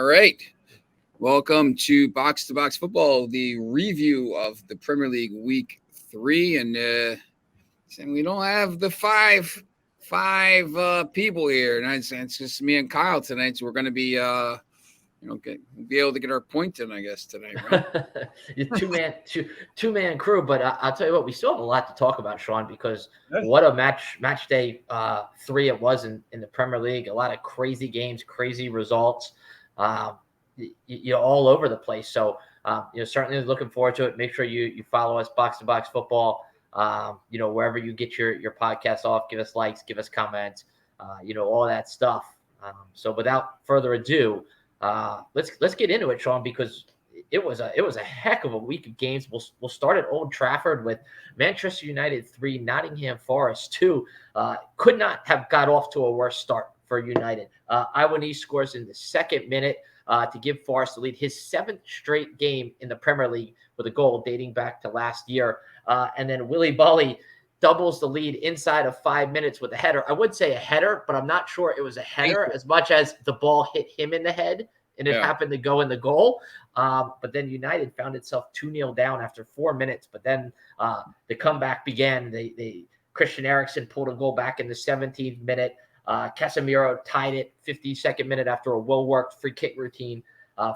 right. Welcome to Box Football, the review of the Premier League Week 3. And we don't have the five people here. And it's just me and Kyle tonight. So we're going to be, be able to get our point in, I guess, tonight, right? two man crew. But I'll tell you what, we still have a lot to talk about, Sean, because what a match day 3 it was in the Premier League. A lot of crazy games, crazy results. All over the place. So, certainly looking forward to it. Make sure you follow us, Box to Box Football. Wherever you get your podcast off, give us likes, give us comments, all that stuff. So without further ado, let's get into it, Sean, because it was a heck of a week of games. We'll start at Old Trafford with Manchester United 3, Nottingham Forest 2. Could not have got off to a worse start for United. Iwanese scores in the second minute to give Forest the lead, his 7th straight game in the Premier League with a goal dating back to last year. And then Willy Bolly doubles the lead inside of 5 minutes with a header. I would say a header, but I'm not sure it was a header as much as the ball hit him in the head and it happened to go in the goal. But then United found itself 2-0 down after 4 minutes. But then the comeback began. Christian Eriksen pulled a goal back in the 17th minute. Casemiro tied it 52nd minute after a well-worked free kick routine.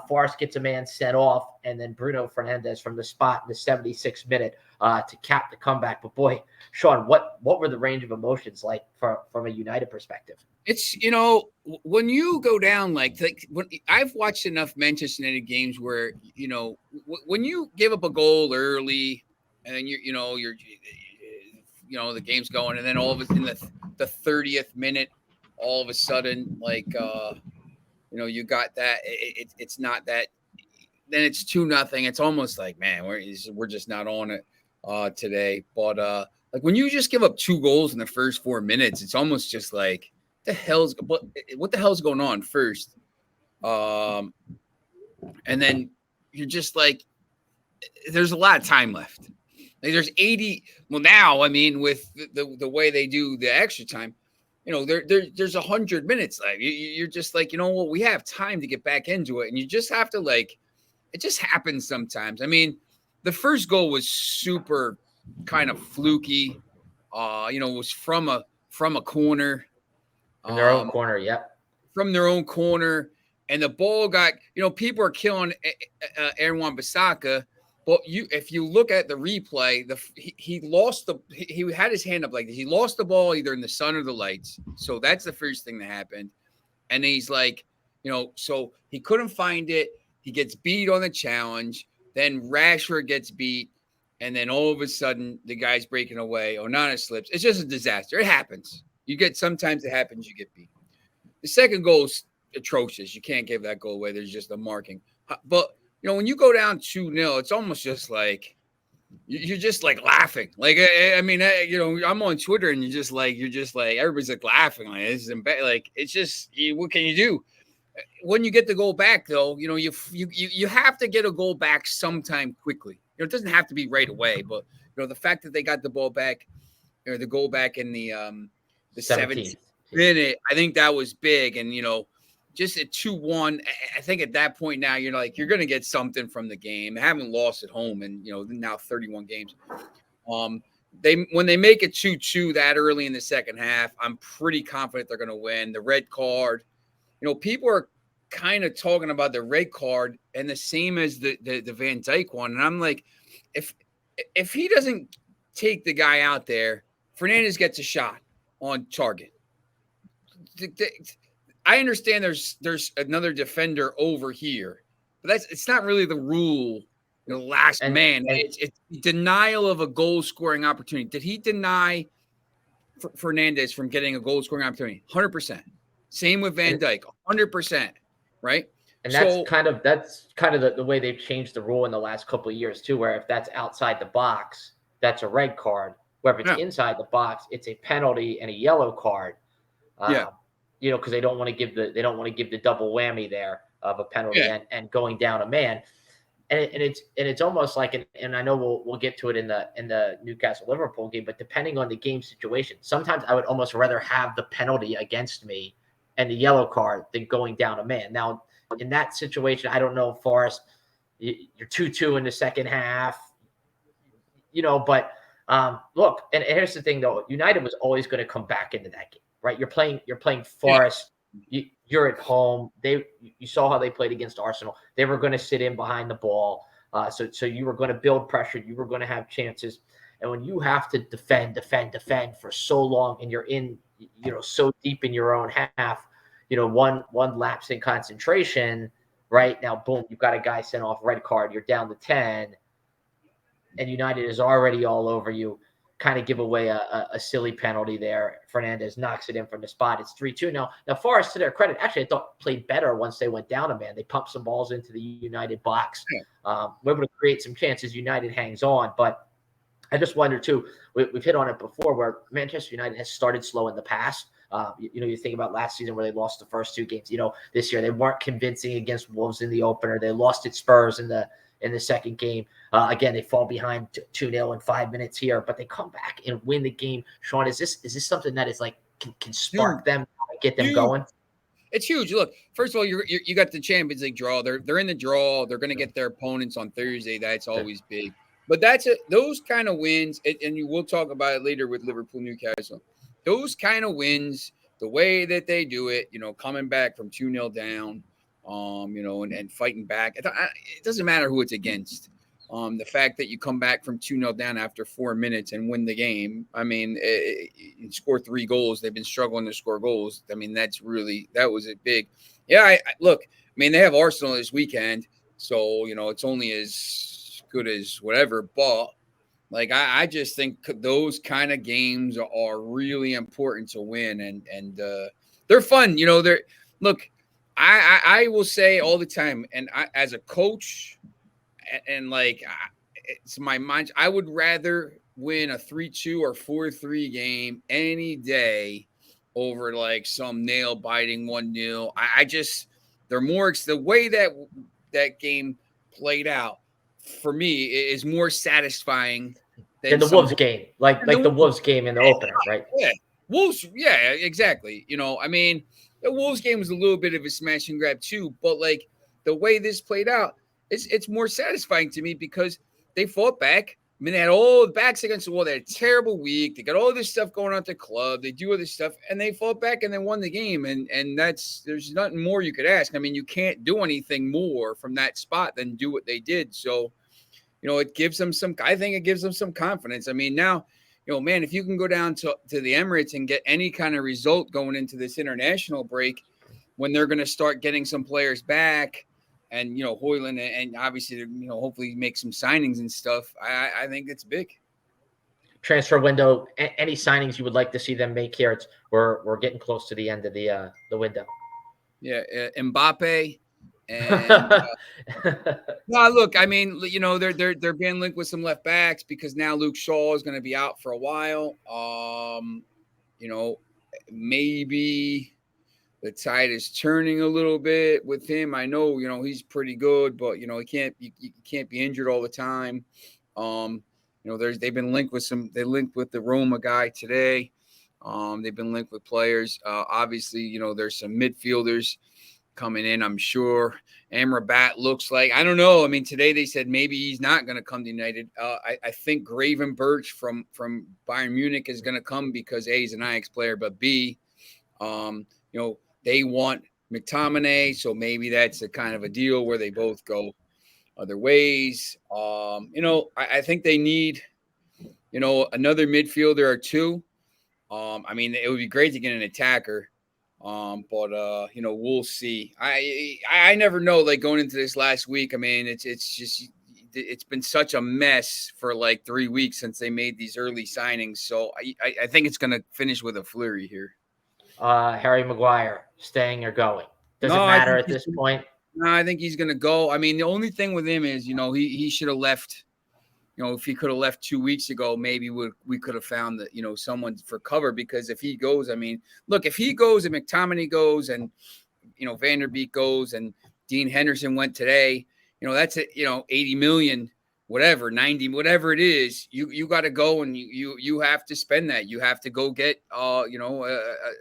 Forrest gets a man set off, and then Bruno Fernandes from the spot in the 76th minute to cap the comeback. But boy, Sean, what were the range of emotions like from a United perspective? It's, when you go down when I've watched enough Manchester United games where, when you give up a goal early and then you're the game's going, and then all of it in the 30th minute, all of a sudden, you got that. It's not that. Then it's 2-0. It's almost like, man, we're just not on it today. But when you just give up 2 goals in the first 4 minutes, it's almost just like what the hell's going on first? And then you're just like, there's a lot of time left. There's 80. Well, now, with the way they do the extra time, there's 100 minutes left. You're just like, we have time to get back into it. And you just have to it just happens sometimes. The first goal was super kind of fluky. It was from a corner. From their own corner, yep. From their own corner. And the ball got, people are killing Aaron Wan-Bissaka. But if you look at the replay, he had his hand up like this. He lost the ball either in the sun or the lights. So that's the first thing that happened. And he's like, so he couldn't find it. He gets beat on the challenge. Then Rashford gets beat. And then all of a sudden, the guy's breaking away. Onana slips. It's just a disaster. It happens. Sometimes it happens, you get beat. The second goal is atrocious. You can't give that goal away. There's just a marking. But when you go down 2-0, it's almost just like you're just like laughing. I'm on Twitter and you're just like everybody's like laughing. Like, this is like, it's just, what can you do? When you get the goal back, though, you have to get a goal back sometime quickly. It doesn't have to be right away, but the fact that they got the ball back, or the goal back in the 17th minute, I think that was big. And just at 2-1, I think at that point now you're going to get something from the game. They haven't lost at home in now 31 games. When they make it 2-2 that early in the second half, I'm pretty confident they're going to win. The red card, people are kind of talking about the red card and the same as the Van Dijk one, and I'm like, if he doesn't take the guy out there, Fernandes gets a shot on target. I understand there's another defender over here, but it's not really the rule. Last man. It's denial of a goal scoring opportunity. Did he deny Fernandes from getting a goal scoring opportunity? 100%. Same with Van Dijk. 100%. Right. And that's kind of the way they've changed the rule in the last couple of years too, where if that's outside the box, that's a red card. Where if it's inside the box, it's a penalty and a yellow card. Because they don't want to give the double whammy there of a penalty and going down a man, and it's almost like, and I know we'll get to it in the Newcastle Liverpool game, but depending on the game situation, sometimes I would almost rather have the penalty against me and the yellow card than going down a man. Now, in that situation, I don't know, Forrest, you're 2-2 in the second half, but look, and here's the thing though, United was always going to come back into that game, right? You're playing Forest. You're at home. You saw how they played against Arsenal. They were going to sit in behind the ball. So you were going to build pressure. You were going to have chances. And when you have to defend for so long, and you're in, so deep in your own half, one lapse in concentration, right? Now, boom, you've got a guy sent off, red card. You're down to 10, and United is already all over you. Kind of give away a silly penalty there. Fernandez knocks it in from the spot. It's 3-2. Now Forest, to their credit, actually I thought played better once they went down a man. They pumped some balls into the United box. We're able to create some chances. United hangs on, but I just wonder too. We've hit on it before, where Manchester United has started slow in the past. You think about last season where they lost the first two games. This year they weren't convincing against Wolves in the opener. They lost at Spurs in the second game. Again, they fall behind 2-0 in 5 minutes here, but they come back and win the game. Sean, is this something that is like can spark them, get them going? It's huge. Look, first of all, you got the Champions League draw. They're in the draw. They're going to get their opponents on Thursday. That's always big. But those kind of wins, and we'll talk about it later with Liverpool, Newcastle. Those kind of wins, the way that they do it, coming back from 2-0 down, and fighting back. It doesn't matter who it's against. The fact that you come back from 2-0 down after 4 minutes and win the game, I mean, score 3 goals. They've been struggling to score goals. I mean, that was a big. Yeah, look, I mean, they have Arsenal this weekend, so, it's only as good as whatever, but like I just think those kind of games are really important to win, and they're fun. Look, I will say all the time, and as a coach, and like it's my mind, I would rather win a 3-2 or 4-3 game any day over like some nail biting 1-0. I just they're more the way that game played out for me is more satisfying than the Wolves game, like the Wolves game in the opener, right? Yeah, Wolves. Yeah, exactly. I mean, the Wolves game was a little bit of a smash and grab too, but like the way this played out, it's more satisfying to me because they fought back. I mean, they had all the backs against the wall. They had a terrible week. They got all this stuff going on at the club. They do all this stuff, and they fought back and they won the game. And there's nothing more you could ask. I mean, you can't do anything more from that spot than do what they did. So, it gives them I think it gives them some confidence. I mean, now, man, if you can go down to the Emirates and get any kind of result going into this international break, when they're going to start getting some players back, and Højlund, and obviously hopefully make some signings and stuff, I think it's big. Transfer window. Any signings you would like to see them make here? We're getting close to the end of the window. Yeah, Mbappe. And no, look, I mean, they're being linked with some left backs because now Luke Shaw is going to be out for a while. Maybe the tide is turning a little bit with him. I know, he's pretty good, but he can't be injured all the time. They've been linked with they linked with the Roma guy today. They've been linked with players. Obviously, there's some midfielders coming in, I'm sure. Amrabat looks like, I don't know. I mean, today they said maybe he's not going to come to United. I think Gravenberch from Bayern Munich is going to come because A, he's an Ajax player, but B, they want McTominay, so maybe that's a kind of a deal where they both go other ways. I think they need, another midfielder or two. I mean, it would be great to get an attacker. But we'll see. I never know, like going into this last week. I mean, it's been such a mess for like 3 weeks since they made these early signings. So I think it's going to finish with a flurry here. Harry Maguire staying or going? Does it matter at this point? No, I think he's going to go. I mean, the only thing with him is, he should have left. If he could have left 2 weeks ago, maybe we could have found that, someone for cover, because if he goes, I mean, look, if he goes and McTominay goes and, Van der Beek goes and Dean Henderson went today, that's it, 80 million, whatever, 90, whatever it is, you got to go and you have to spend that. You have to go get,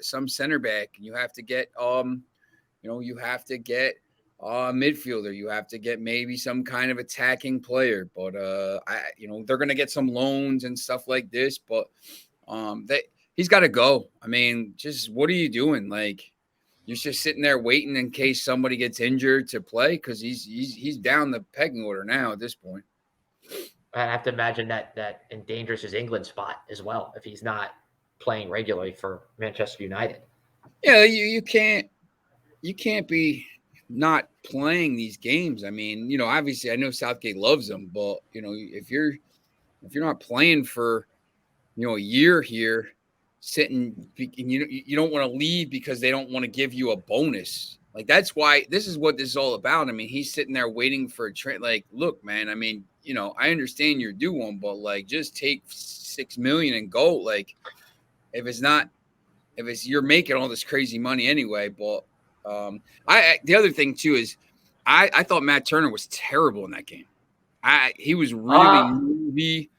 some center back. You have to get, you have to get Midfielder. You have to get maybe some kind of attacking player, but they're gonna get some loans and stuff like this. But he's got to go. I mean, just what are you doing? Like, you're just sitting there waiting in case somebody gets injured to play because he's down the pecking order now at this point. I have to imagine that endangers his England spot as well if he's not playing regularly for Manchester United. Yeah, you can't be not playing these games. I mean, obviously I know Southgate loves them, but if you're not playing for a year here, sitting, and you don't want to leave because they don't want to give you a bonus. Like, that's why this is what this is all about. I mean, he's sitting there waiting for a train. Like, look, man, I mean, I understand you're due one, but like, just take $6 million and go. Like, if you're making all this crazy money anyway. But the other thing too is I thought Matt Turner was terrible in that game. He was really movie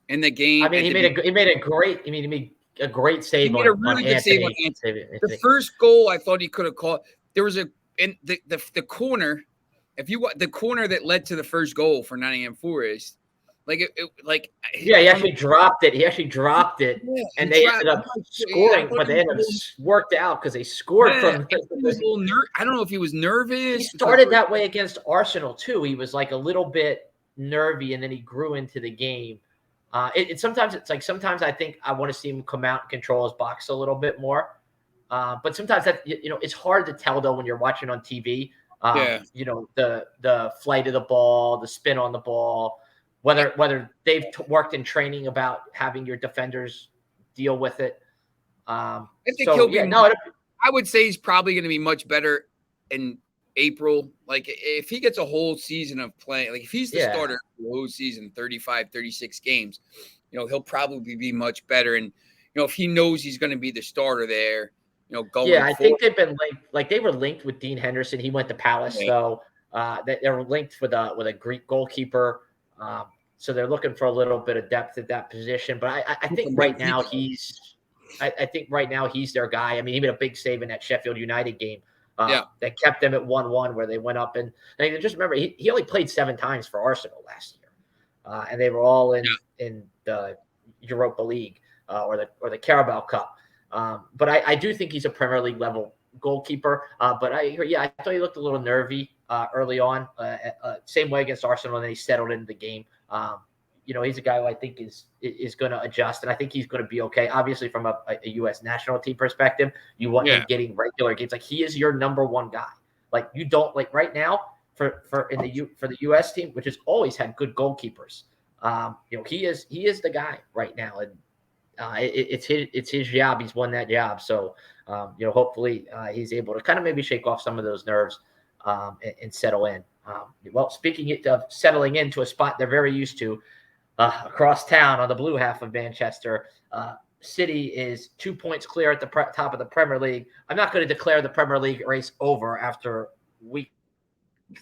in the game. I mean, he made a great save. He made a really good save on Anthony. The first goal, I thought he could have called. There was the corner. If you the corner that led to the first goal for Nottingham Forest, he actually dropped it. And they ended up scoring, but they ended up worked out because they scored from. He was a little I don't know if he was nervous. He started that way against Arsenal too. He was like a little bit nervy, and then he grew into the game. Sometimes I think I want to see him come out and control his box a little bit more. But sometimes that it's hard to tell though when you're watching on TV. The flight of the ball, the spin on the ball, whether they've worked in training about having your defenders deal with it. I would say he's probably going to be much better in April. Like, if he gets a whole season of playing, like if he's the starter for the whole season, 35, 36 games, he'll probably be much better. And, if he knows he's going to be the starter there, going I think they've been linked. Like, they were linked with Dean Henderson. He went to Palace, so they were linked with a Greek goalkeeper. So they're looking for a little bit of depth at that position. But I think right now he's their guy. I mean, he made a big save in that Sheffield United game. That kept them at 1-1, where they went up. And just remember, he only played 7 times for Arsenal last year, and they were all in the Europa League or the Carabao Cup. But I do think he's a Premier League level goalkeeper. But I thought he looked a little nervy early on. Same way against Arsenal, and then he settled into the game. He's a guy who I think is going to adjust, and I think he's going to be okay. Obviously, from a U.S. national team perspective, you want him getting regular games. Like, he is your number one guy. Like, you don't like right now for the U.S. team, which has always had good goalkeepers. He is the guy right now, and it's his job. He's won that job, so hopefully he's able to kind of maybe shake off some of those nerves and settle in. Well, speaking of settling into a spot they're very used to, across town on the blue half of Manchester, City is 2 points clear at the top of the Premier League. I'm not going to declare the Premier League race over after week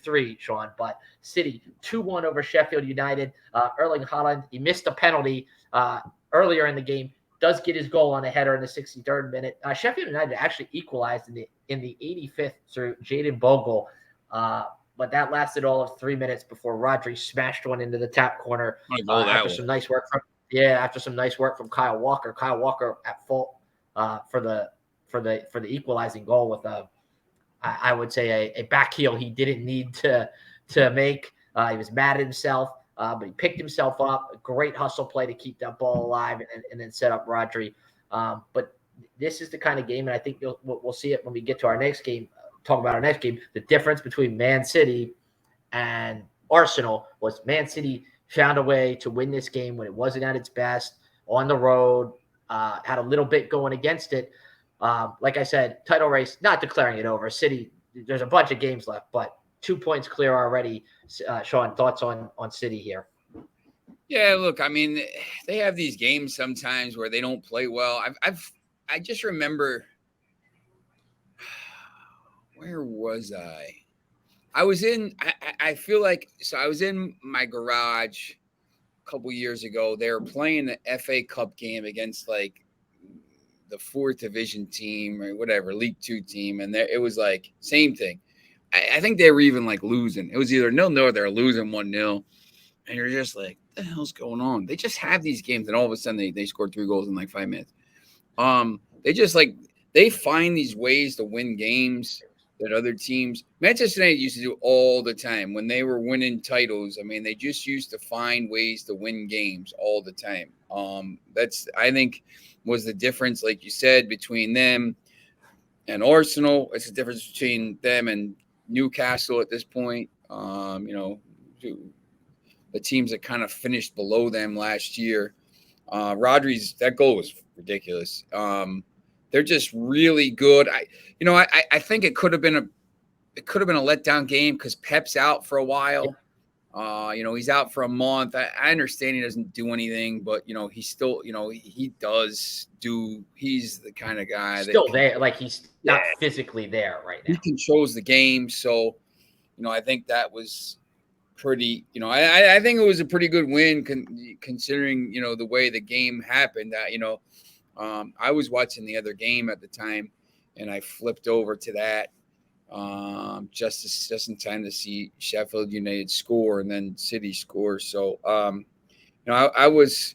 3, Sean, but City 2-1 over Sheffield United. Erling Haaland, he missed a penalty earlier in the game, does get his goal on a header in the 63rd minute. Sheffield United actually equalized in the 85th through Jadon Bogle. But that lasted all of 3 minutes before Rodri smashed one into the top corner after some nice work from Kyle Walker. Kyle Walker at fault for the equalizing goal with I would say a back heel he didn't need to make. He was mad at himself, but he picked himself up. A great hustle play to keep that ball alive and then set up Rodri. But this is the kind of game, and I think we'll see it when we get to our next game. Talk about our next game. The difference between Man City and Arsenal was Man City found a way to win this game when it wasn't at its best on the road, had a little bit going against it. Like I said, title race, not declaring it over. City, there's a bunch of games left, but 2 points clear already. Sean, thoughts on City here? Yeah, look, I mean, they have these games sometimes where they don't play well. I just remember, where was I? I was in my garage a couple years ago. They were playing the FA Cup game against like the 4th division team or whatever, League 2 team. And it was like, same thing. I think they were even like losing. It was either 0-0 or they're losing 1-0. And you're just like, what the hell's going on? They just have these games, and all of a sudden they scored 3 goals in like 5 minutes. They just like they find these ways to win games that other teams. Manchester United used to do all the time when they were winning titles. I mean, they just used to find ways to win games all the time. That's I think was the difference, like you said, between them and Arsenal. It's the difference between them and Newcastle at this point. The teams that kind of finished below them last year. Rodri's that goal was ridiculous. They're just really good. I think it could have been a letdown game because Pep's out for a while. He's out for a month. I understand he doesn't do anything, but he's still, he does do. He's the kind of guy still there. Like he's not physically there right now. He controls the game, so I think that was pretty. I think it was a pretty good win considering the way the game happened. I was watching the other game at the time, and I flipped over to that. Just in time to see Sheffield United score and then City score. So, I was,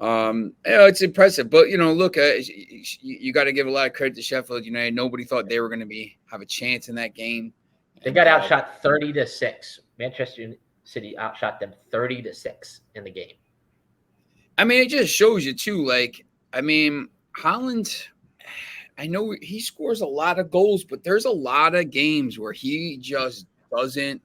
it's impressive. But look, you got to give a lot of credit to Sheffield United. Nobody thought they were going to have a chance in that game. They got outshot 30-6. Manchester City outshot them 30-6 in the game. I mean, it just shows you too. Like, I mean, Haaland. I know he scores a lot of goals, but there's a lot of games where he just doesn't.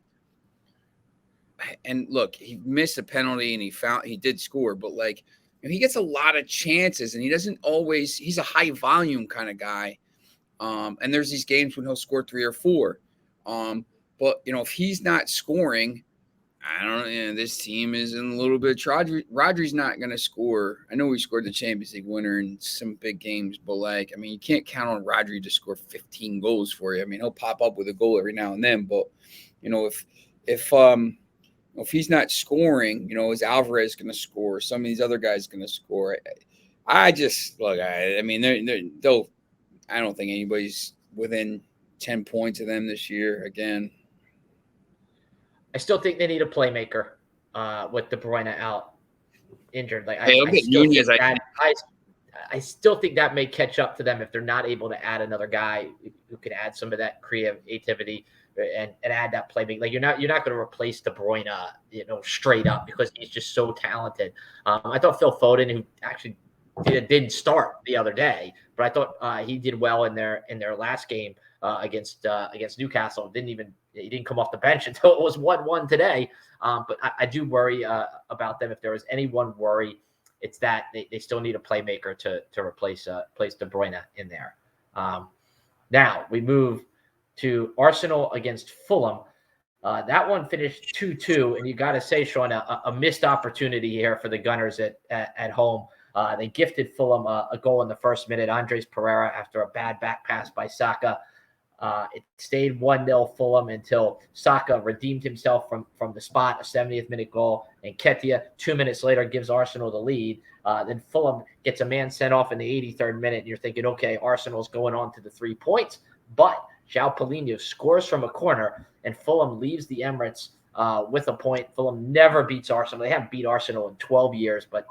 And look, he missed a penalty and he did score, but like he gets a lot of chances and he doesn't always. He's a high volume kind of guy, and there's these games when he'll score 3 or 4. But if he's not scoring, I don't know. This team is in a little bit of trouble. Rodri's not going to score. I know he scored the Champions League winner in some big games, but you can't count on Rodri to score 15 goals for you. I mean, he'll pop up with a goal every now and then, but if he's not scoring, is Alvarez going to score? Some of these other guys going to score? I just look. I mean, they'll. I don't think anybody's within 10 points of them this year again. I still think they need a playmaker with De Bruyne out injured. Like I still think that may catch up to them if they're not able to add another guy who can add some of that creativity and add that playmaking. Like you're not going to replace De Bruyne, straight up because he's just so talented. I thought Phil Foden, who actually didn't start the other day, but I thought he did well in their last game against Newcastle. He didn't come off the bench until it was 1-1 today. But I do worry about them. If there was any one worry, it's that they still need a playmaker to replace De Bruyne in there. Now we move to Arsenal against Fulham. That one finished 2-2, and you got to say, Sean, a missed opportunity here for the Gunners at home. They gifted Fulham a goal in the first minute. Andres Pereira after a bad back pass by Saka. It stayed 1-0 Fulham until Saka redeemed himself from the spot, a 70th minute goal, and Nketiah 2 minutes later gives Arsenal the lead. Then Fulham gets a man sent off in the 83rd minute, and you're thinking, okay, Arsenal's going on to the 3 points. But João Paulinho scores from a corner, and Fulham leaves the Emirates with a point. Fulham never beats Arsenal. They haven't beat Arsenal in 12 years, but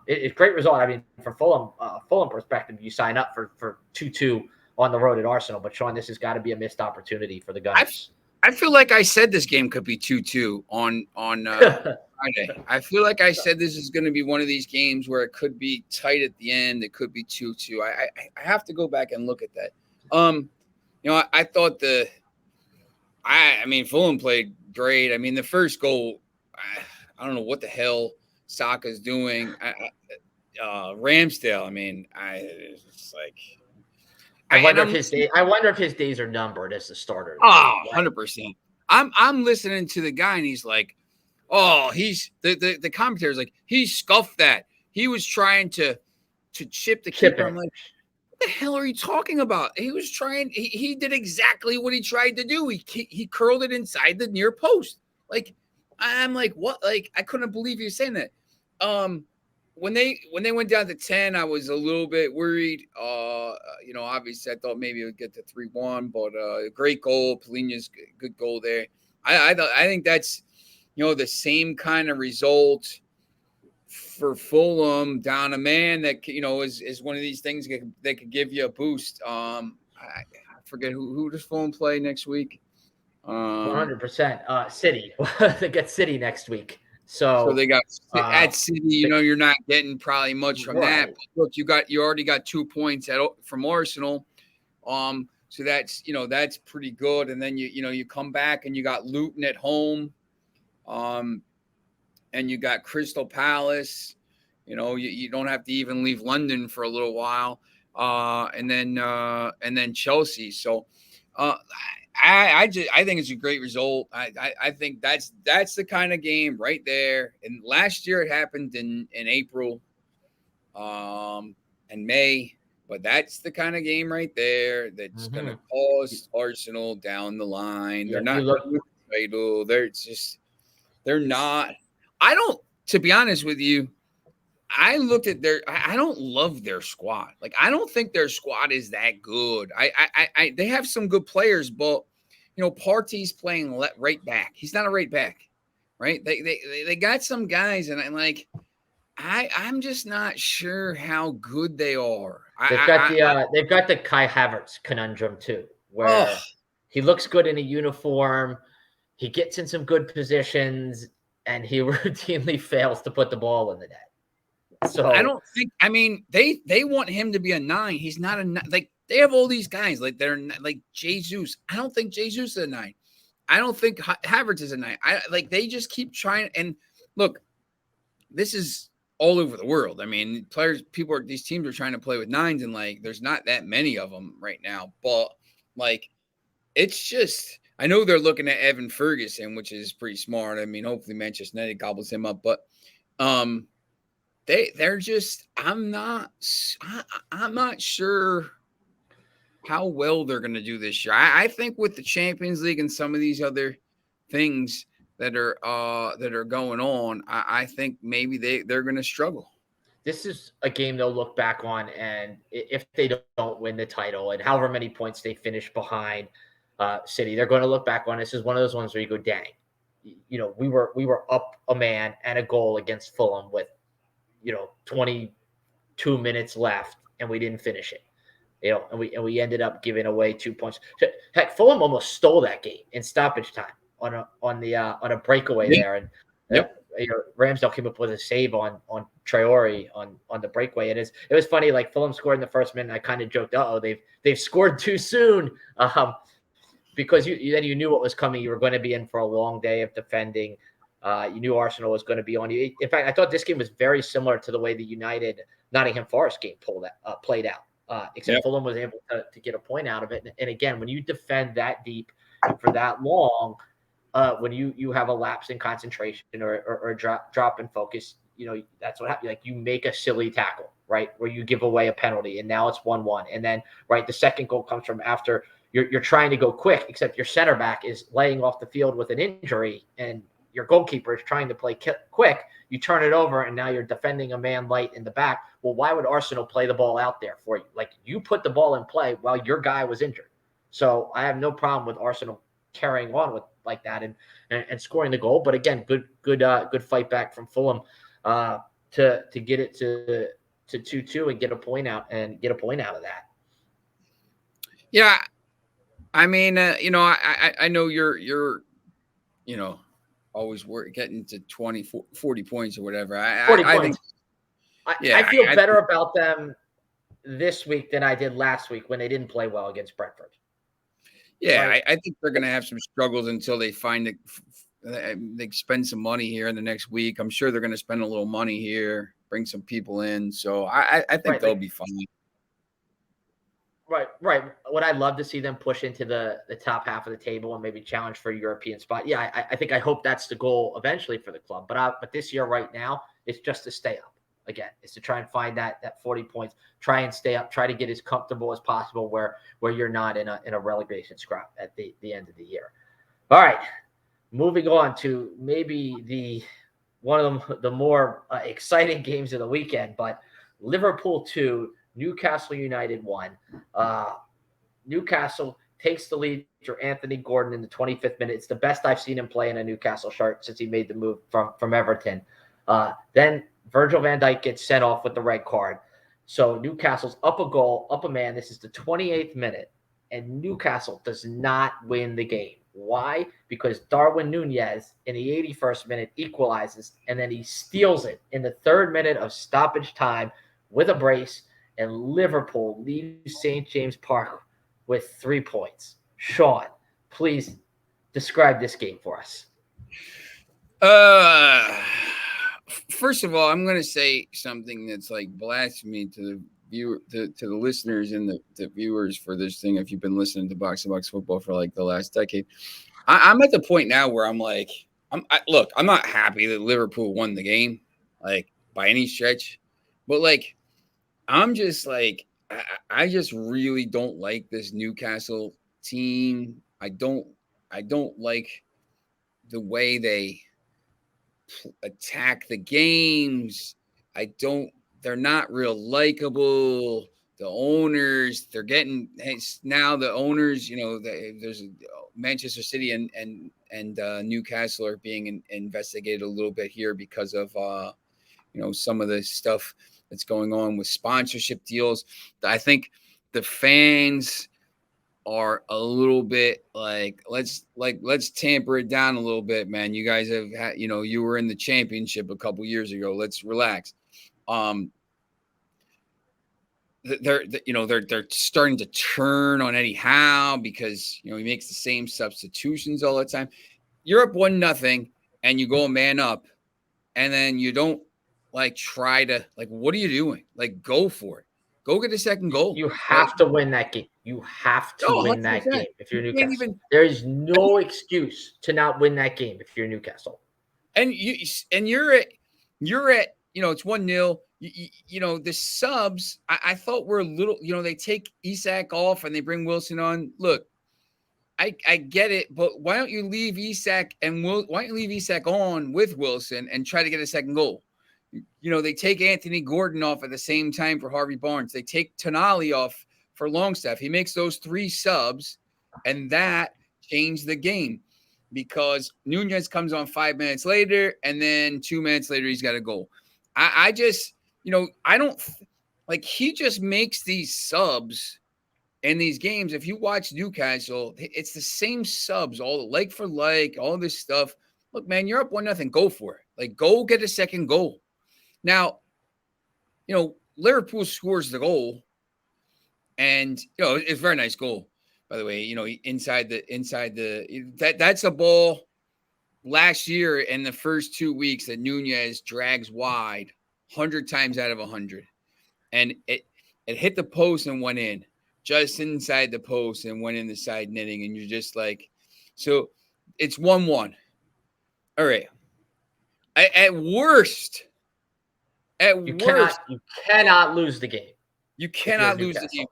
it's a great result. I mean, from Fulham perspective, you sign up for 2-2 on the road at Arsenal. But, Sean, this has got to be a missed opportunity for the Gunners. I feel like I said this game could be 2-2 on Friday. I feel like I said this is going to be one of these games where it could be tight at the end. It could be 2-2. I have to go back and look at that. I thought Fulham played great. I mean, the first goal, I don't know what the hell Saka's doing. Ramsdale, I mean, it's like – I wonder if his days are numbered as the starter. Oh, 100%. I'm listening to the guy, and he's like, oh, he's the commentator's like, he scuffed that. He was trying to chip the keeper. I'm like, what the hell are you talking about? He was trying. He did exactly what he tried to do. He curled it inside the near post. Like, I'm like, what? Like, I couldn't believe you saying that. when they went down to 10, I was a little bit worried. Obviously I thought maybe it would get to 3-1, but great goal. Polina's good goal there. I think that's the same kind of result for Fulham down a man that is one of these things that could give you a boost. I forget who does Fulham play next week. 100%. City. They get City next week. So So they got at City. You're not getting probably much from that. right. But look, you already got 2 points from Arsenal. So that's pretty good. And then you come back and you got Luton at home. And you got Crystal Palace. You don't have to even leave London for a little while. And then Chelsea. So I think it's a great result. I think that's the kind of game right there. And last year it happened in April, and May. But that's the kind of game right there that's going to cost Arsenal down the line. They're not going to win the title. They're not. I don't. To be honest with you, I looked at I don't love their squad. Like, I don't think their squad is that good. They have some good players, but Partey's playing right back. He's not a right back, right? They got some guys, and I'm just not sure how good they are. They've got the Kai Havertz conundrum too, where he looks good in a uniform, he gets in some good positions, and he routinely fails to put the ball in the net. So I don't think. I mean, they want him to be a 9. He's not a 9. Like, they have all these guys. Like, they're like Jesus. I don't think Jesus is a 9. I don't think Havertz is a 9. They just keep trying. And look, this is all over the world. I mean, these teams are trying to play with 9s, and there's not that many of them right now. But it's just. I know they're looking at Evan Ferguson, which is pretty smart. I mean, hopefully Manchester United gobbles him up, but they're just. I'm not sure how well they're going to do this year. I think with the Champions League and some of these other things that are going on, I think maybe they're going to struggle. This is a game they'll look back on, and if they don't win the title and however many points they finish behind City, they're going to look back on this as one of those ones where you go, dang, we were up a man and a goal against Fulham with 22 minutes left, and we didn't finish it. And we ended up giving away 2 points. Heck, Fulham almost stole that game in stoppage time on a breakaway there, and Ramsdale came up with a save on Traore on the breakaway. And it was funny. Like, Fulham scored in the first minute. I kind of joked, they've scored too soon, because you knew what was coming. You were going to be in for a long day of defending. You knew Arsenal was going to be on you. In fact, I thought this game was very similar to the way the United Nottingham Forest game played out, except Fulham was able to get a point out of it. And again, when you defend that deep for that long, when you have a lapse in concentration or a drop in focus, that's what happens. Like, you make a silly tackle, right, where you give away a penalty, and now it's 1-1. And then, right, the second goal comes from after you're trying to go quick, except your center back is laying off the field with an injury, and your goalkeeper is trying to play quick. You turn it over, and now you're defending a man light in the back. Well, why would Arsenal play the ball out there for you? Like, you put the ball in play while your guy was injured. So I have no problem with Arsenal carrying on with like that and scoring the goal. But again, good fight back from Fulham to get it to 2-2 and get a point out of that. Yeah, I mean, I know you're always getting to 20, 40 points or whatever. 40 points. I feel better about them this week than I did last week when they didn't play well against Brentford. Yeah, right? I think they're going to have some struggles until they find it. They spend some money here in the next week. I'm sure they're going to spend a little money here, bring some people in. So I think they'll be fine. Right. Would I love to see them push into the top half of the table and maybe challenge for a European spot? Yeah, I hope that's the goal eventually for the club. But this year, right now, it's just to stay up. Again, it's to try and find that 40 points, try and stay up, try to get as comfortable as possible where you're not in a relegation scrap at the end of the year. All right, moving on to maybe one of the more exciting games of the weekend. But Liverpool 2, Newcastle United 1. Newcastle takes the lead through Anthony Gordon in the 25th minute. It's the best I've seen him play in a Newcastle shirt since he made the move from Everton. Then Virgil van Dijk gets sent off with the red card. So Newcastle's up a goal, up a man. This is the 28th minute, and Newcastle does not win the game. Why? Because Darwin Nunez in the 81st minute equalizes, and then he steals it in the 3rd minute of stoppage time with a brace, and Liverpool leaves St. James Park with 3 points. Sean, please describe this game for us. First of all, I'm going to say something that's like blasphemy to the viewer, to the listeners and the viewers for this thing. If you've been listening to Box to Box Football for like the last decade, I'm at the point now where I'm like, look, I'm not happy that Liverpool won the game, like by any stretch, but like, I'm just like, I just really don't like this Newcastle team. I don't like the way they attack the games. They're not real likable. The owners, they're getting now the owners, there's Manchester City and Newcastle are being investigated a little bit here because of some of the stuff that's going on with sponsorship deals. I think the fans are a little bit like let's tamper it down a little bit, man. You guys have had, you were in the championship a couple years ago. Let's relax. They're starting to turn on Eddie Howe because he makes the same substitutions all the time. You're up 1-0 and you go a man up, and then you don't try to what are you doing? Go for it. Go get a second goal. You have to win that game. You have to win that game if you're Newcastle. There is no excuse to not win that game if you're Newcastle. And you're at it's 1-0. The subs I thought were a little, they take Isak off and they bring Wilson on. Look, I get it, but why don't you leave Isak on with Wilson and try to get a second goal? They take Anthony Gordon off at the same time for Harvey Barnes. They take Tonali off for Longstaff. He makes those 3 subs, and that changed the game because Nunez comes on 5 minutes later, and then 2 minutes later he's got a goal. I just, I don't he just makes these subs in these games. If you watch Newcastle, it's the same subs, all like for like, all this stuff. Look, man, you're up 1-0. Go for it. Go get a second goal. Now, Liverpool scores the goal, and it's a very nice goal, by the way. Inside the that's a ball last year in the first 2 weeks that Nunez drags wide 100 times out of 100, and it hit the post and went in just inside the post and went in the side netting, and you're just like, so it's 1-1. All right, at worst. You cannot lose the game. You cannot lose the game.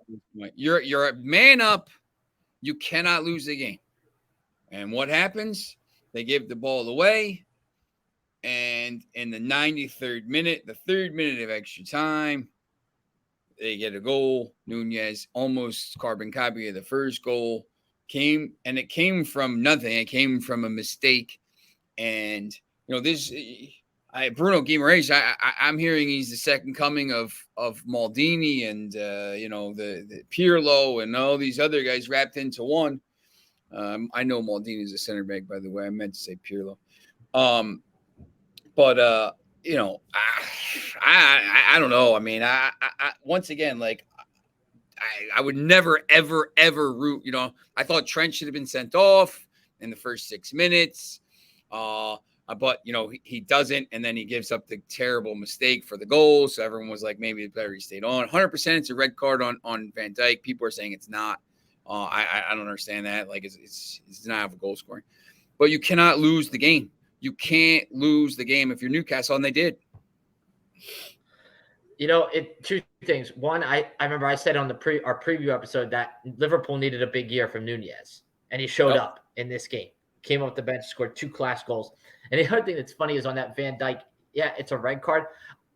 You're a man up. You cannot lose the game. And what happens? They give the ball away. And in the 93rd minute, the 3rd minute of extra time, they get a goal. Nunez, almost carbon copy of the first goal, it came from nothing. It came from a mistake. And, Bruno Guimaraes, I'm hearing he's the second coming of Maldini and the Pirlo and all these other guys wrapped into one. I know Maldini is a center back, by the way. I meant to say Pirlo. But I don't know. I mean, I once again, I would never ever root. I thought Trent should have been sent off in the first 6 minutes. But, he doesn't, and then he gives up the terrible mistake for the goal. So everyone was like, maybe it's better he stayed on. 100% it's a red card on Van Dijk. People are saying it's not. I don't understand that. It's not have a goal scoring. But you cannot lose the game. You can't lose the game if you're Newcastle, and they did. 2 things. One, I remember I said on our preview episode that Liverpool needed a big year from Nunez, and he showed up in this game. came off the bench, scored 2 class goals. And the other thing that's funny is on that Van Dijk, yeah, it's a red card.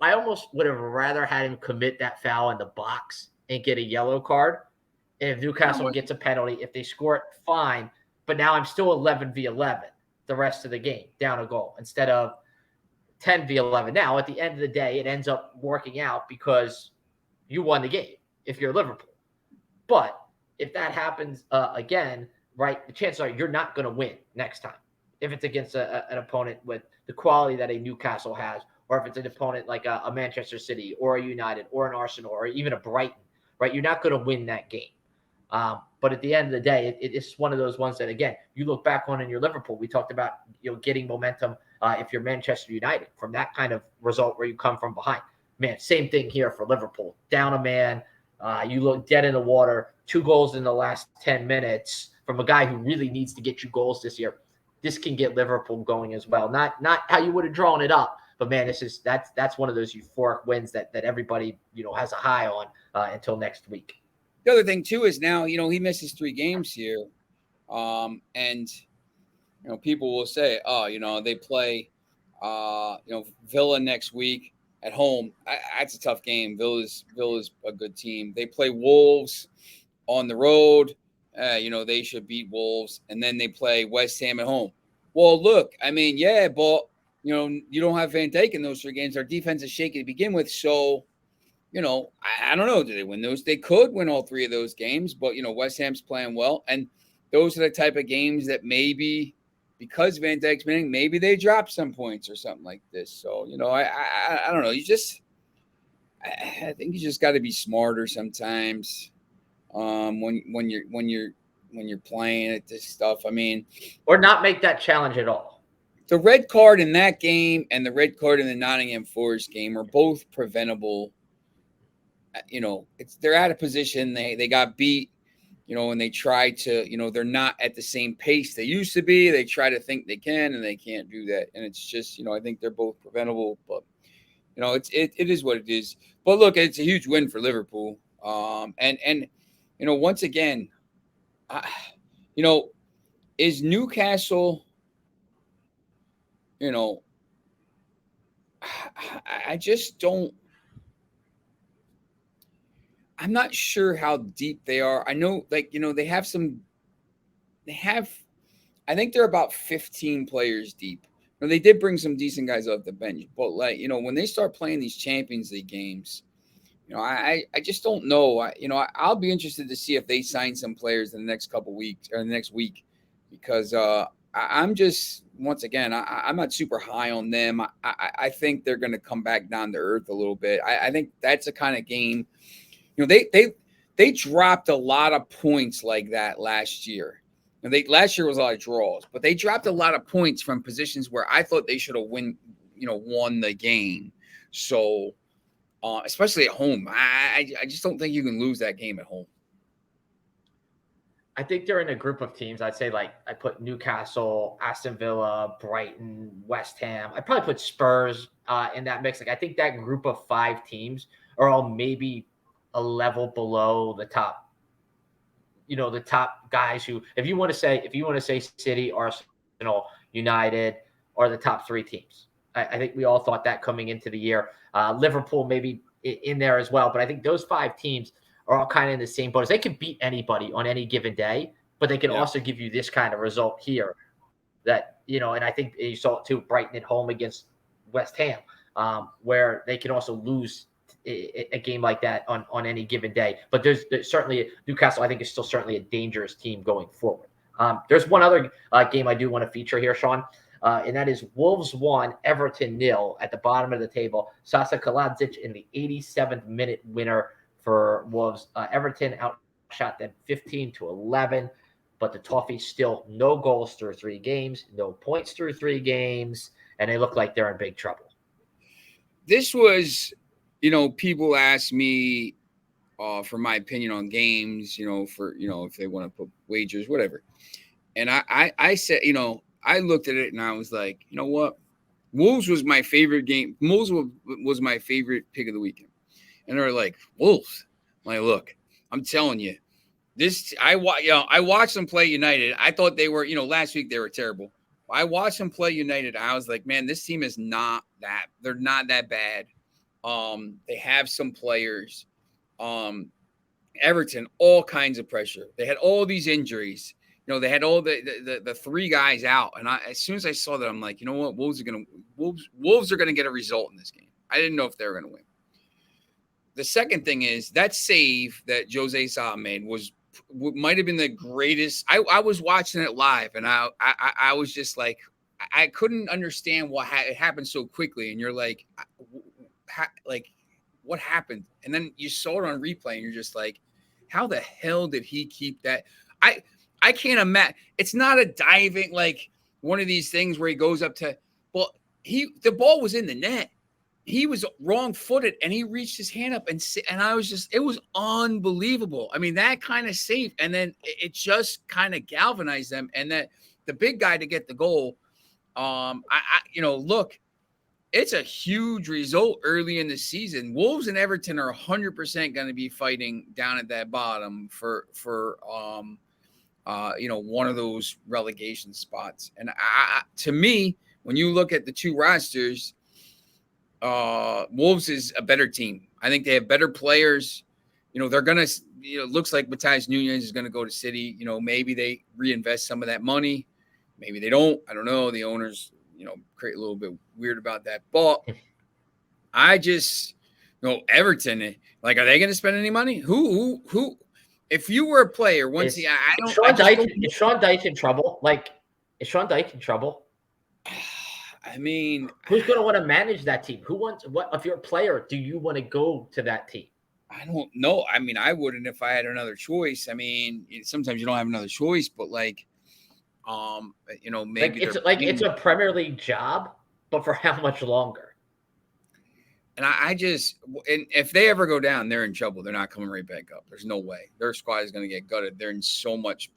I almost would have rather had him commit that foul in the box and get a yellow card. And if Newcastle gets a penalty, if they score it, fine. But now I'm still 11v11 the rest of the game, down a goal, instead of 10v11. Now, at the end of the day, it ends up working out because you won the game if you're Liverpool. But if that happens again, right, the chances are you're not going to win next time. If it's against an opponent with the quality that a Newcastle has, or if it's an opponent like a Manchester City or a United or an Arsenal or even a Brighton, right, you're not going to win that game. But at the end of the day, it's one of those ones that, again, you look back on in your Liverpool. We talked about getting momentum if you're Manchester United from that kind of result where you come from behind. Man, same thing here for Liverpool. Down a man, you look dead in the water. 2 goals in the last 10 minutes from a guy who really needs to get you goals this year. This can get Liverpool going as well. Not how you would have drawn it up, but man, that's one of those euphoric wins that everybody has a high on until next week. The other thing too is now he misses 3 games here, and people will say, oh, they play Villa next week at home. That's a tough game. Villa's a good team. They play Wolves on the road. They should beat Wolves, and then they play West Ham at home. Well, look, I mean, yeah, but you don't have Van Dijk in those 3 games. Our defense is shaky to begin with, so I don't know. Do they win those? They could win all 3 of those games, but West Ham's playing well, and those are the type of games that maybe because Van Dijk's winning, maybe they drop some points or something like this. So I don't know. I think you just got to be smarter sometimes. When you're playing at this stuff, I mean, or not make that challenge at all. The red card in that game and the red card in the Nottingham Forest game are both preventable. They're out of position. They got beat, and they try to, they're not at the same pace they used to be. They try to think they can, and they can't do that. And it's just, I think they're both preventable. But it is what it is. But look, it's a huge win for Liverpool. And once again, is Newcastle, I just don't. I'm not sure how deep they are. I know, I think they're about 15 players deep. They did bring some decent guys off the bench, but when they start playing these Champions League games, I just don't know. I'll be interested to see if they sign some players in the next couple weeks or the next week, because I'm just, once again, I'm not super high on them. I think they're going to come back down to earth a little bit. I think that's a kind of game. They dropped a lot of points like that last year. Last year was a lot of draws, but they dropped a lot of points from positions where I thought they should have won the game. So, especially at home, I just don't think you can lose that game at home. I think they're in a group of teams. I'd say I put Newcastle, Aston Villa, Brighton, West Ham. I'd probably put Spurs in that mix. I think that group of 5 teams are all maybe a level below the top, the top guys who, if you want to say City, Arsenal, United are the top 3 teams. I think we all thought that coming into the year. Liverpool maybe in there as well, but I think those 5 teams are all kind of in the same boat. They can beat anybody on any given day, but they can also give you this kind of result here that, and I think you saw it too, Brighton at home against West Ham, where they can also lose a game like that on any given day. But there's certainly Newcastle, I think, is still certainly a dangerous team going forward. There's one other game I do want to feature here, Sean, and that is Wolves 1, Everton 0 at the bottom of the table. Sasa Kaladzic in the 87th minute winner for Wolves. Everton outshot them 15-11, but the Toffees still no goals through 3 games, no points through 3 games, and they look like they're in big trouble. This was, people ask me for my opinion on games, for, if they want to put wagers, whatever. And I said, I looked at it and I was like, you know what? Wolves was my favorite game. Wolves was my favorite pick of the weekend. And they're like, Wolves. I'm like, look, I'm telling you, I watched them play United. I thought they were, last week they were terrible. I watched them play United. I was like, man, this team is not that. They're not that bad. They have some players. Um, Everton, all kinds of pressure. They had all these injuries. They had all the three guys out. And as soon as I saw that, I'm like, you know what? Wolves are gonna get a result in this game. I didn't know if they were gonna win. The second thing is that save that Jose Sa made might have been the greatest. I was watching it live, and I was just like, I couldn't understand it happened so quickly. And you're like, what happened? And then you saw it on replay, and you're just like, how the hell did he keep that? I can't imagine. It's not a diving like one of these things where he goes up to. Well, the ball was in the net. He was wrong-footed, and he reached his hand up, and I was just, it was unbelievable. I mean, that kind of save, and then it just kind of galvanized them, and that the big guy to get the goal. Look, it's a huge result early in the season. Wolves and Everton are 100% going to be fighting down at that bottom for one of those relegation spots. And to me, when you look at the two rosters, Wolves is a better team. I think they have better players. They're going to, looks like Matthias Nunez is going to go to City. Maybe they reinvest some of that money. Maybe they don't. I don't know. The owners, create a little bit weird about that. But I just, Everton, like, are they going to spend any money? Who? If you were a player, once Is Sean Dyche in trouble? Like, is Sean Dyche in trouble? I mean, who's going to want to manage that team? What if you're a player? Do you want to go to that team? I don't know. I mean, I wouldn't if I had another choice. I mean, sometimes you don't have another choice, but maybe it's a Premier League job, but for how much longer? And and if they ever go down, they're in trouble. They're not coming right back up. There's no way. Their squad is going to get gutted. They're in so much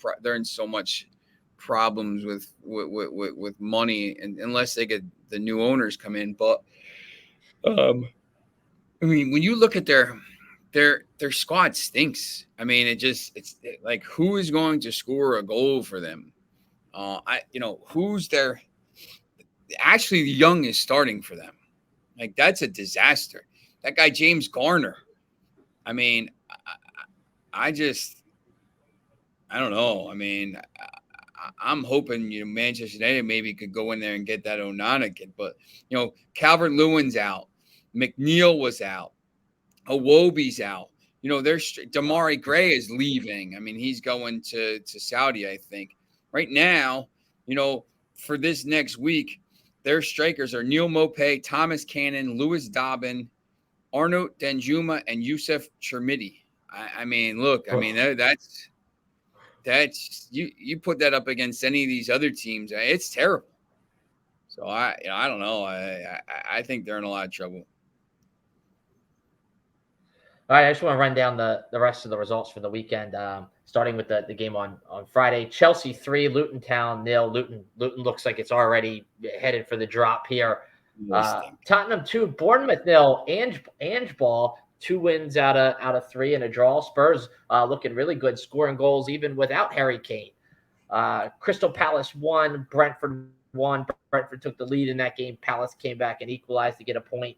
problems with money, and unless they get the new owners come in. But I mean, when you look at their squad stinks. I mean, it's like, who is going to score a goal for them? Who's there? Actually, Young is starting for them. Like, that's a disaster. That guy James Garner. I mean, I don't know. I mean, I'm hoping Manchester United maybe could go in there and get that Onana kid, but Calvert-Lewin's out, McNeil was out, Iwobi's out. Damari Gray is leaving. I mean, he's going to Saudi, I think. Right now, for this next week, their strikers are Neil Mopé, Thomas Cannon, Lewis Dobbin, Arnaut Danjuma, and Youssef Chermiti. I mean, look, I mean, that's you put that up against any of these other teams, it's terrible. So I don't know. I think they're in a lot of trouble. All right, I just want to run down the rest of the results for the weekend, starting with the game on Friday. Chelsea 3, Luton Town 0. Luton looks like it's already headed for the drop here. Tottenham 2, Bournemouth 0. Ange Ball, 2 wins out of 3 and a draw. Spurs looking really good, scoring goals even without Harry Kane. Crystal Palace 1, Brentford 1. Brentford took the lead in that game. Palace came back and equalized to get a point.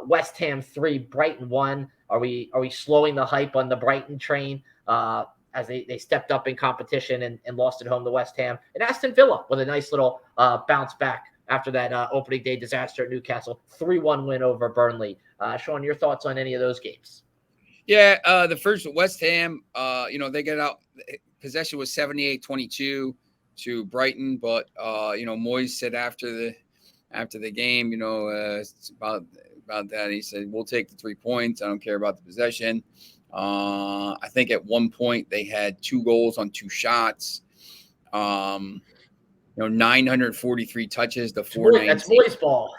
West Ham 3, Brighton 1. Are we slowing the hype on the Brighton train as they stepped up in competition and lost at home to West Ham? And Aston Villa with a nice little bounce back after that opening day disaster at Newcastle. 3-1 win over Burnley. Sean, your thoughts on any of those games? Yeah, the first West Ham, they got out. Possession was 78-22 to Brighton, but Moyes said after the game, it's about that. He said, "We'll take the 3 points. I don't care about the possession." I think at one point they had 2 goals on 2 shots. 943 touches to 419. That's Moyes ball.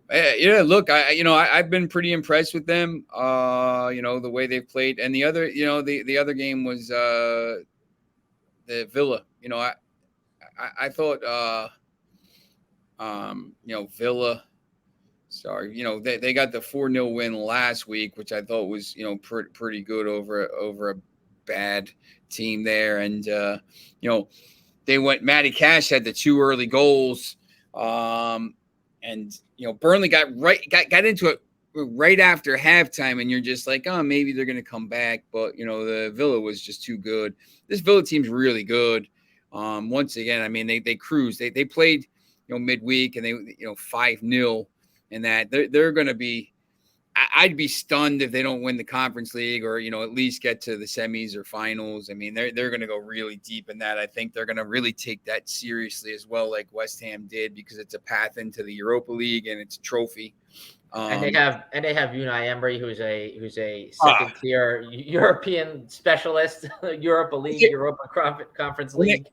Yeah, look, I've been pretty impressed with them. The way they've played, and the other, the other game was the Villa. I thought, Villa. Sorry, they got the 4-0 win last week, which I thought was pretty good over bad team there. And, they went, Matty Cash had the 2 early goals. And, Burnley got into it right after halftime, and you're just like, oh, maybe they're going to come back. But, the Villa was just too good. This Villa team's really good. Once again, I mean, they cruised. They played, midweek, and they, 5-0, and that they're going to be. I'd be stunned if they don't win the Conference League, or at least get to the semis or finals. I mean, they're going to go really deep in that. I think they're going to really take that seriously as well, like West Ham did, because it's a path into the Europa League and it's a trophy. And they have Unai Emery, who's a second tier European specialist, Europa League, Europa Conference League.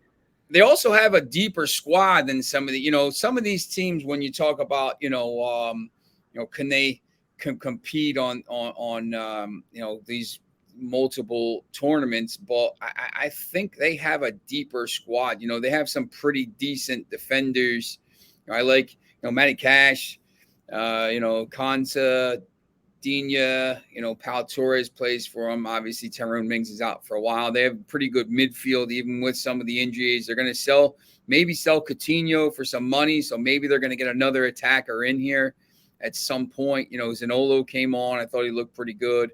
They also have a deeper squad than some of some of these teams. When you talk about can they compete on these multiple tournaments, but I think they have a deeper squad. They have some pretty decent defenders. I like Matty Cash. Konsa, Digne, Pau Torres plays for them. Obviously, Tyrone Mings is out for a while. They have pretty good midfield, even with some of the injuries. They're going to maybe sell Coutinho for some money, so maybe they're going to get another attacker in here at some point. Zaniolo came on. I thought he looked pretty good.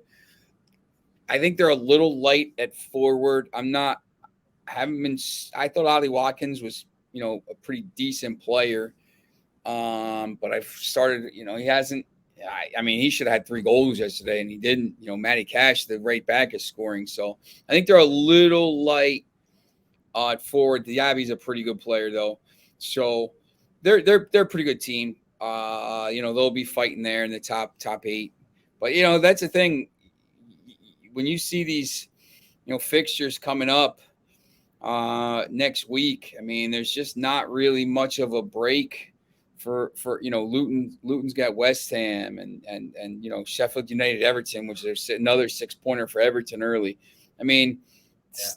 I think they're a little light at forward. I thought Ollie Watkins was, a pretty decent player. But I've started, he hasn't, I mean, he should have had 3 goals yesterday, and he didn't. Matty Cash, the right back, is scoring. So I think they're a little light at forward. Diaby's a pretty good player, though. So they're a pretty good team. They'll be fighting there in the top 8. But, that's the thing. When you see these, fixtures coming up next week, I mean, there's just not really much of a break for Luton. Luton's got West Ham and Sheffield United, Everton, which is another 6-pointer for Everton early. I mean,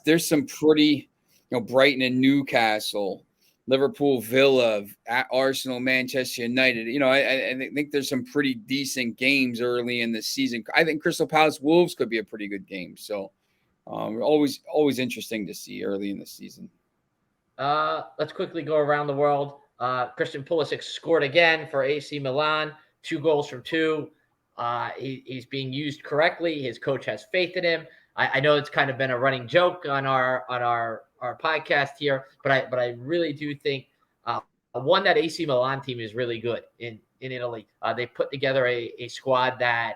there's some pretty, Brighton and Newcastle, Liverpool, Villa, Arsenal, Manchester United. I think there's some pretty decent games early in the season. I think Crystal Palace Wolves could be a pretty good game. So always interesting to see early in the season. Let's quickly go around the world. Christian Pulisic scored again for AC Milan, 2 goals from 2. He's being used correctly. His coach has faith in him. I know it's kind of been a running joke on our podcast here, but I really do think that AC Milan team is really good in Italy. They put together a squad that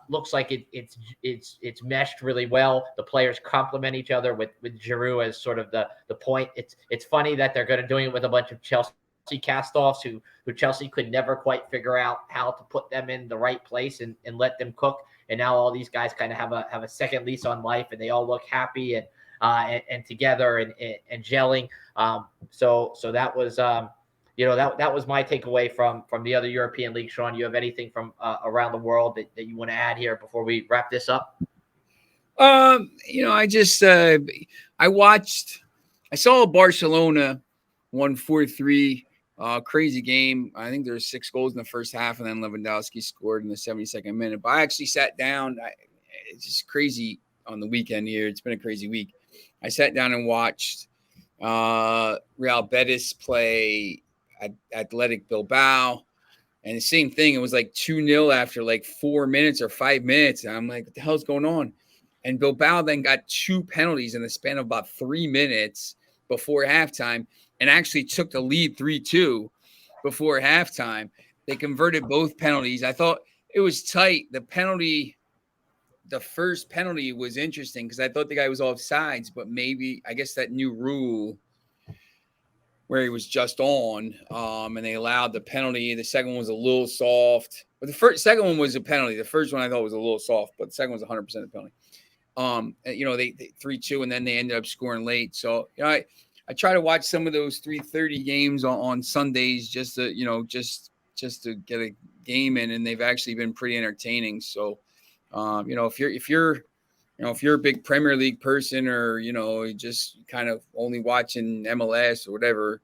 looks like it's meshed really well. The players complement each other with Giroud as sort of the point. It's funny that they're doing it with a bunch of Chelsea cast-offs who Chelsea could never quite figure out how to put them in the right place and let them cook. And now all these guys kind of have a second lease on life, and they all look happy and together and gelling. So that was that was my takeaway from the other European league. Sean, you have anything from around the world that you want to add here before we wrap this up? I just I saw Barcelona won 4-3. Crazy game. I think there were 6 goals in the first half, and then Lewandowski scored in the 72nd minute. But I actually sat down. It's just crazy on the weekend here. It's been a crazy week. I sat down and watched Real Betis play Athletic Bilbao, and the same thing. It was like 2-0 after like 4 minutes or 5 minutes, and I'm like, what the hell's going on? And Bilbao then got 2 penalties in the span of about 3 minutes before halftime, and actually took the lead 3-2 before halftime. They converted both penalties. I thought it was tight. The first penalty was interesting because I thought the guy was offsides, but maybe, I guess that new rule where he was just on, and they allowed the penalty. The second one was a little soft. But the second one was a penalty. The first one I thought was a little soft, but the second was 100% a penalty. They 3-2, and then they ended up scoring late. So, I try to watch some of those 3:30 games on Sundays just to get a game in, and they've actually been pretty entertaining. So, if you're a big Premier League person, or just kind of only watching MLS or whatever,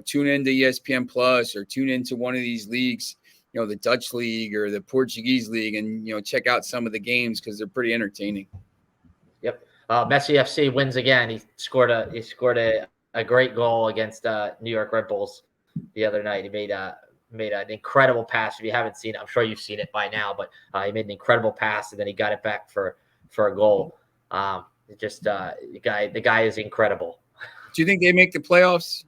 tune into ESPN Plus or tune into one of these leagues, the Dutch league or the Portuguese league, and check out some of the games because they're pretty entertaining. Yep. Messi FC wins again. He scored a great goal against New York Red Bulls the other night. He made an incredible pass. If you haven't seen it, I'm sure you've seen it by now, but he made an incredible pass and then he got it back for a goal. The guy is incredible. Do you think they make the playoffs?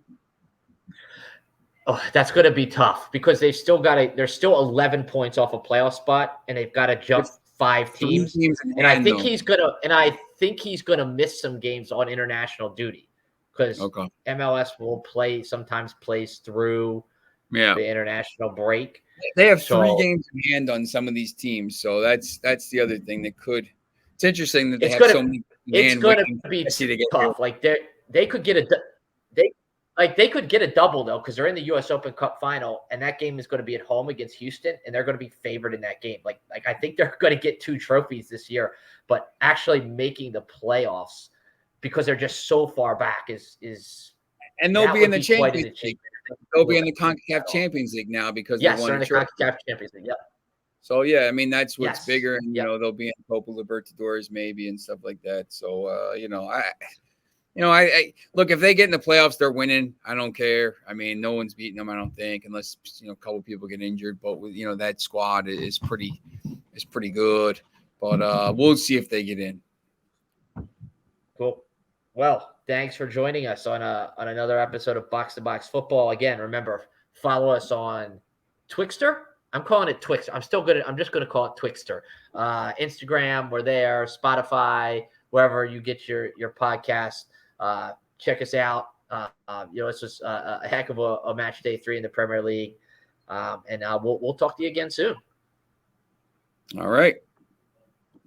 Oh, that's going to be tough because they're still 11 points off a playoff spot and they've got to jump 5 teams. And I think he's going to miss some games on international duty because MLS sometimes plays through the international break. They have 3 games in hand on some of these teams, so that's the other thing that could. It's interesting that they have so many. It's going to be tough. Like they could get they could get a double though because they're in the U.S. Open Cup final, and that game is going to be at home against Houston, and they're going to be favored in that game. Like I think they're going to get 2 trophies this year, but actually making the playoffs because they're just so far back is. And they'll be in the Champions League. They'll be in the CONCACAF Champions League now because they're in the CONCACAF Champions League. Yep. So yeah, I mean that's what's bigger, and they'll be in Copa Libertadores maybe and stuff like that. So I look, if they get in the playoffs, they're winning. I don't care. I mean, no one's beating them, I don't think, unless a couple people get injured. But that squad is pretty good. But we'll see if they get in. Cool. Well, thanks for joining us on another episode of Box to Box Football. Again, remember, follow us on Twixter. I'm calling it Twixter. I'm just gonna call it Twixter. Instagram, we're there. Spotify, wherever you get your podcast. Check us out. It's just a heck of a match day 3 in the Premier League. And we'll talk to you again soon. All right.